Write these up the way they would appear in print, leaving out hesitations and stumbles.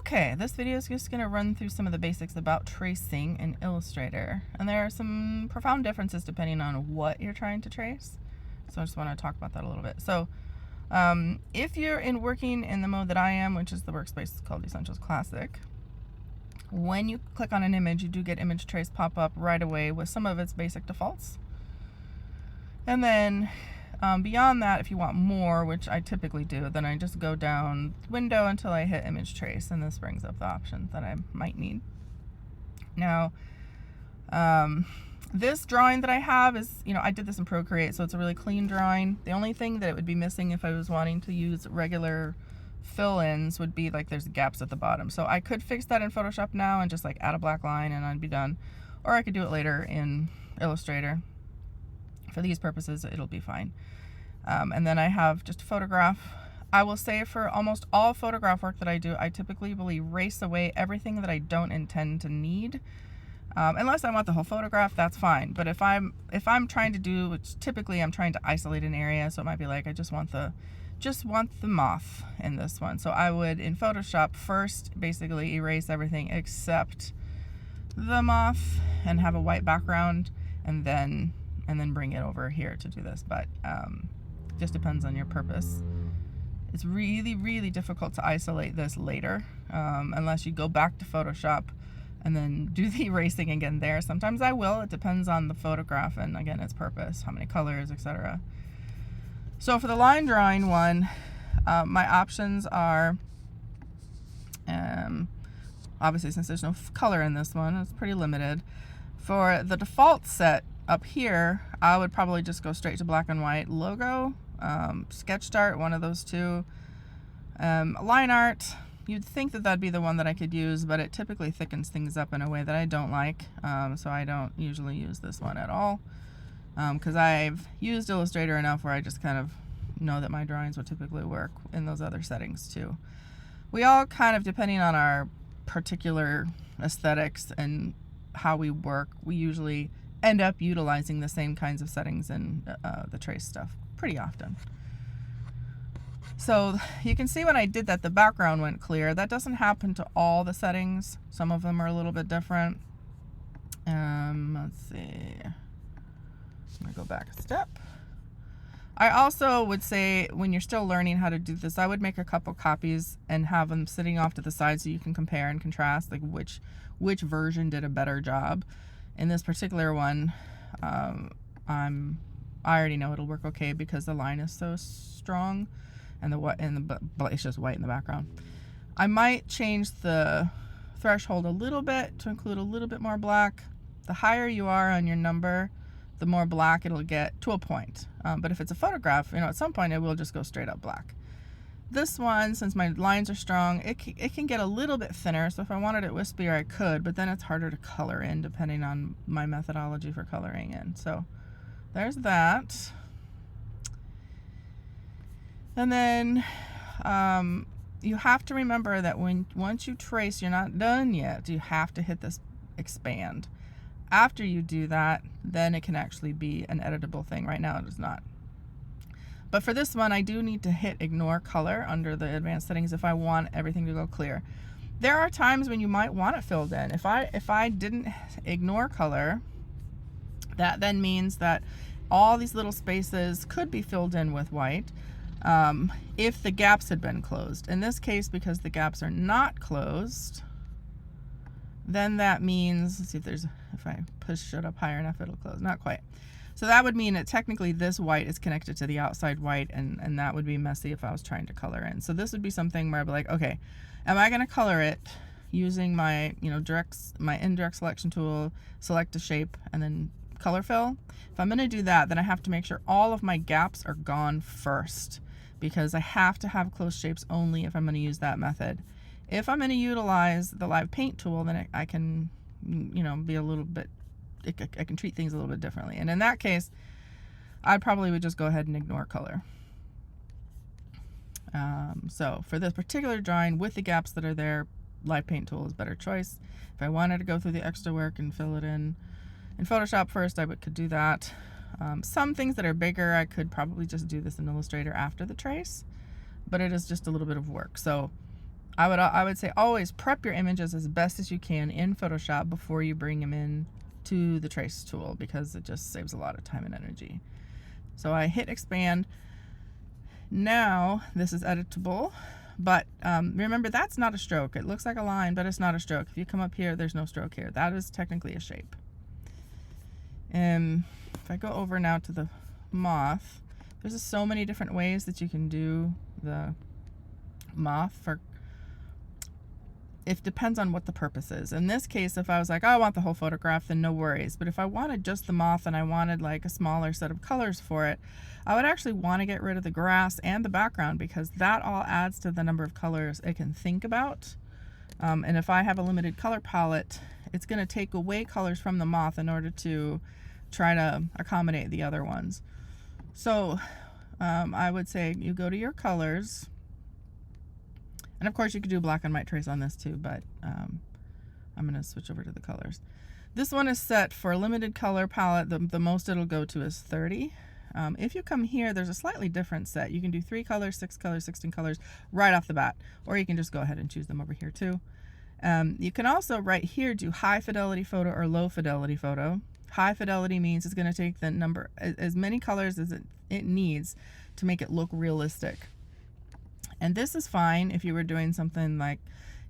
Okay, this video is just going to run through some of the basics about tracing in Illustrator. And there are some profound differences depending on what you're trying to trace. So I just want to talk about that a little bit. So if you're working in the mode that I am, which is the workspace called Essentials Classic, when you click on an image, you do get image trace pop up right away with some of its basic defaults. And then beyond that, if you want more, which I typically do, then I just go down window until I hit image trace, and this brings up the options that I might need. Now, this drawing that I have is, I did this in Procreate, so it's a really clean drawing. The only thing that it would be missing if I was wanting to use regular fill-ins would be like there's gaps at the bottom. So I could fix that in Photoshop now and just like add a black line and I'd be done. Or I could do it later in Illustrator. For these purposes, it'll be fine. And then I have just a photograph. I will say for almost all photograph work that I do, I typically will erase away everything that I don't intend to need. Unless I want the whole photograph, that's fine. But if I'm trying to do, which typically I'm trying to isolate an area, so it might be like I just want the moth in this one. So I would in Photoshop first basically erase everything except the moth and have a white background, and then bring it over here to do this. But just depends on your purpose. It's really, really difficult to isolate this later unless you go back to Photoshop and then do the erasing again there. Sometimes I will. It depends on the photograph and, again, its purpose, how many colors, etc. So for the line drawing one, my options are, obviously since there's no color in this one, it's pretty limited. For the default set up here, I would probably just go straight to black and white logo, sketch art, one of those two. Line art, you'd think that that'd be the one that I could use, but it typically thickens things up in a way that I don't like, so I don't usually use this one at all, because I've used Illustrator enough where I just kind of know that my drawings would typically work in those other settings too. We all kind of, depending on our particular aesthetics and how we work, we usually end up utilizing the same kinds of settings in the trace stuff pretty often. So you can see when I did that, the background went clear. That doesn't happen to all the settings. Some of them are a little bit different. Let's see. I'm gonna go back a step. I also would say when you're still learning how to do this, I would make a couple copies and have them sitting off to the side so you can compare and contrast, like which version did a better job. In this particular one, I already know it'll work okay because the line is so strong, and it's just white in the background. I might change the threshold a little bit to include a little bit more black. The higher you are on your number, the more black it'll get to a point. But if it's a photograph, at some point it will just go straight up black. This one, since my lines are strong, it can get a little bit thinner, so if I wanted it wispier I could, but then it's harder to color in depending on my methodology for coloring in. So there's that. And then you have to remember that once you trace, you're not done yet. You have to hit this expand. After you do that, then it can actually be an editable thing. Right now it is not. But for this one, I do need to hit ignore color under the advanced settings if I want everything to go clear. There are times when you might want it filled in. If I didn't ignore color, that then means that all these little spaces could be filled in with white if the gaps had been closed. In this case, because the gaps are not closed, then that means, let's see if I push it up higher enough, it'll close. Not quite. So that would mean that technically this white is connected to the outside white, and that would be messy if I was trying to color in. So this would be something where I'd be like, okay, am I going to color it using my, my indirect selection tool, select a shape, and then color fill? If I'm going to do that, then I have to make sure all of my gaps are gone first, because I have to have closed shapes only if I'm going to use that method. If I'm going to utilize the live paint tool, then I can, be a little bit, I can treat things a little bit differently. And in that case, I probably would just go ahead and ignore color. So for this particular drawing with the gaps that are there, live paint tool is a better choice. If I wanted to go through the extra work and fill it in Photoshop first, I could do that. Some things that are bigger, I could probably just do this in Illustrator after the trace, but it is just a little bit of work. So I would say always prep your images as best as you can in Photoshop before you bring them in to the trace tool, because it just saves a lot of time and energy. So I hit expand. Now this is editable, but remember, that's not a stroke. It looks like a line, but it's not a stroke. If you come up here, there's no stroke here. That is technically a shape. And if I go over now to the moth, there's just so many different ways that you can do the moth. It depends on what the purpose is. In this case, if I was like, oh, I want the whole photograph, then no worries. But if I wanted just the moth and I wanted like a smaller set of colors for it, I would actually want to get rid of the grass and the background, because that all adds to the number of colors it can think about. And if I have a limited color palette, it's going to take away colors from the moth in order to try to accommodate the other ones. So I would say you go to your colors. And of course you could do black and white trace on this too, but I'm going to switch over to the colors. This one is set for a limited color palette. The most it'll go to is 30. If you come here, there's a slightly different set. You can do 3 colors, 6 colors, 16 colors right off the bat, or you can just go ahead and choose them over here too. You can also right here do high fidelity photo or low fidelity photo. High fidelity means it's going to take the number, as many colors as it needs to make it look realistic. And this is fine if you were doing something like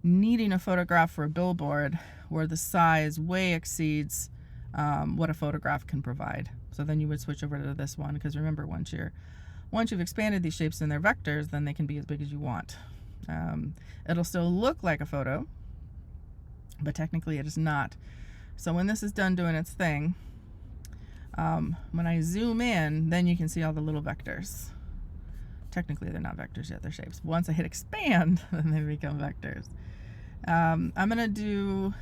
needing a photograph for a billboard where the size way exceeds what a photograph can provide. So then you would switch over to this one, because remember, once you've expanded these shapes in their vectors, then they can be as big as you want. It'll still look like a photo, but technically it is not. So when this is done doing its thing, when I zoom in, then you can see all the little vectors. Technically they're not vectors yet, they're shapes. Once I hit expand, then they become vectors. I'm going to do,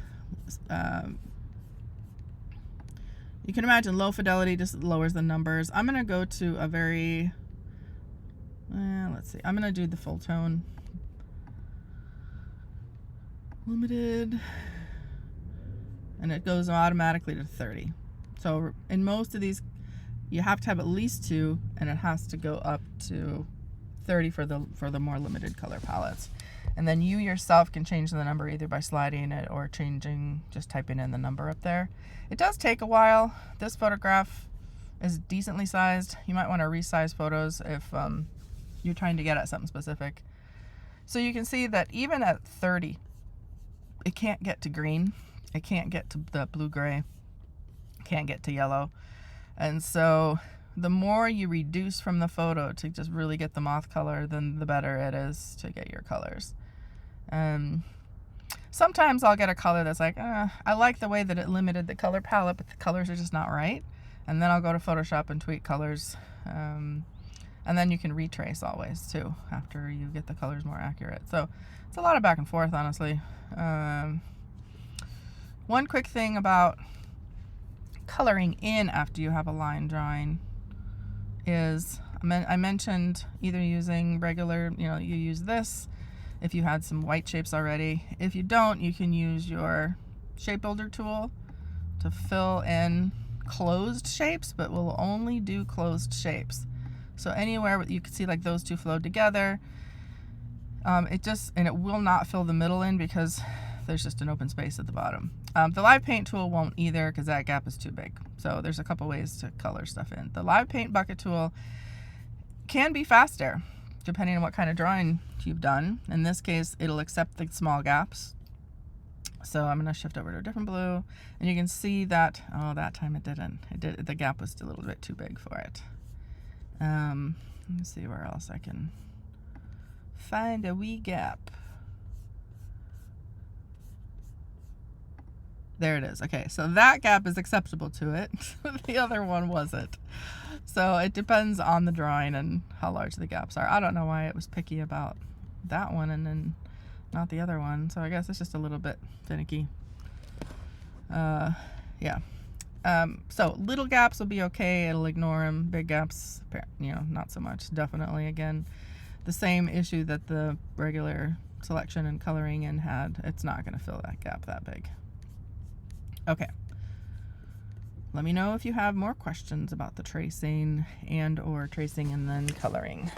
you can imagine low fidelity just lowers the numbers. I'm going to go to a very, let's see, I'm going to do the full tone. Limited. And it goes automatically to 30. So in most of these, you have to have at least 2, and it has to go up to 30 for the more limited color palettes. And then you yourself can change the number either by sliding it or just typing in the number up there. It does take a while. This photograph is decently sized. You might want to resize photos if you're trying to get at something specific. So you can see that even at 30, it can't get to green. It can't get to the blue-gray. Can't get to yellow. And so the more you reduce from the photo to just really get the moth color, then the better it is to get your colors. Sometimes I'll get a color that's like, I like the way that it limited the color palette, but the colors are just not right. And then I'll go to Photoshop and tweak colors. And then you can retrace always too, after you get the colors more accurate. So it's a lot of back and forth, honestly. One quick thing about coloring in after you have a line drawing is, I mentioned either using regular, you use this if you had some white shapes already. If you don't, you can use your shape builder tool to fill in closed shapes, but we'll only do closed shapes. So anywhere you can see like those two flowed together, it will not fill the middle in because there's just an open space at the bottom. The live paint tool won't either, because that gap is too big. So there's a couple ways to color stuff in. The live paint bucket tool can be faster depending on what kind of drawing you've done. In this case, it'll accept the small gaps. So I'm going to shift over to a different blue, and you can see that, that time it didn't. The gap was a little bit too big for it. Let me see where else I can find a wee gap. There it is. Okay, so that gap is acceptable to it. The other one wasn't. So it depends on the drawing and how large the gaps are. I don't know why it was picky about that one and then not the other one. So I guess it's just a little bit finicky. Yeah. So little gaps will be okay. It'll ignore them. Big gaps, not so much. Definitely, again, the same issue that the regular selection and coloring in had. It's not going to fill that gap that big. Okay, let me know if you have more questions about the tracing and or tracing and then coloring.